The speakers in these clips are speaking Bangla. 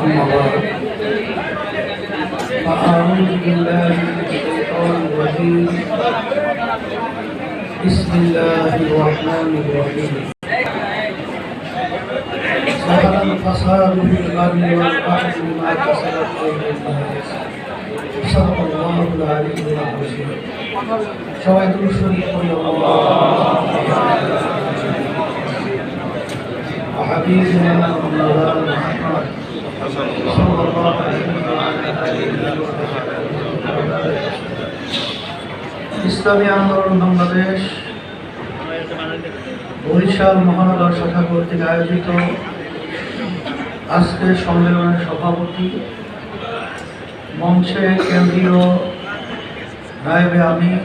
أما بعد فأعوذ بالله من الشيطان الرجيم بسم الله الرحمن الرحيم ظهر الفساد في البر والبحر بما كسبت أيدي الناس صدق الله العلي العظيم সবাই দুরূদ শরীফ পড়ি حبيبنا مولانا محمد صلى الله عليه وسلم ইসলামী আন্দোলন বাংলাদেশ বরিশাল মহানগর শাখা কর্তৃক আয়োজিত আজকের সম্মেলনের সভাপতি মঞ্চে কেন্দ্রীয় নায়েবে আমির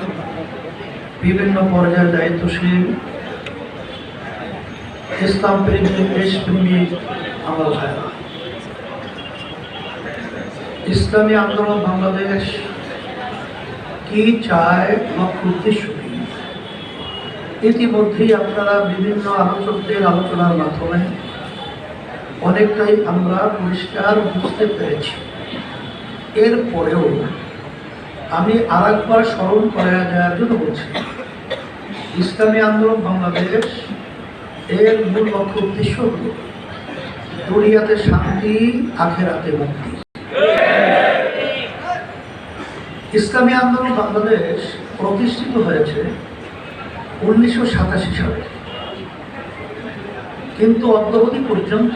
বিভিন্ন পর্যায়ের দায়িত্বশীল ইসলাম প্রেমী দেশপ্রেমিক আমার ভাইরা, ইসলামী আন্দোলন বাংলাদেশ কি চায়, লক্ষ্য উদ্দেশ্য কি, ইতিমধ্যেই আপনারা বিভিন্ন আলোচকদের আলোচনার মাধ্যমে অনেকটাই আমরা পরিষ্কার বুঝতে পেরেছি। এরপরেও আমি আরেকবার স্মরণ করে দেওয়ার জন্য বলছি, ইসলামী আন্দোলন বাংলাদেশ এর মূল লক্ষ্য উদ্দেশ্য হল দুনিয়াতে শান্তি, আখেরাতে মুক্তি। ইসলামী আন্দোলন বাংলাদেশ প্রতিষ্ঠিত হয়েছে 1987 সালে, কিন্তু অদ্যাবধি পর্যন্ত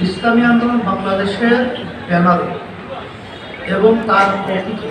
ইসলামী আন্দোলন বাংলাদেশের ব্যানারে এবং তার প্রতীকে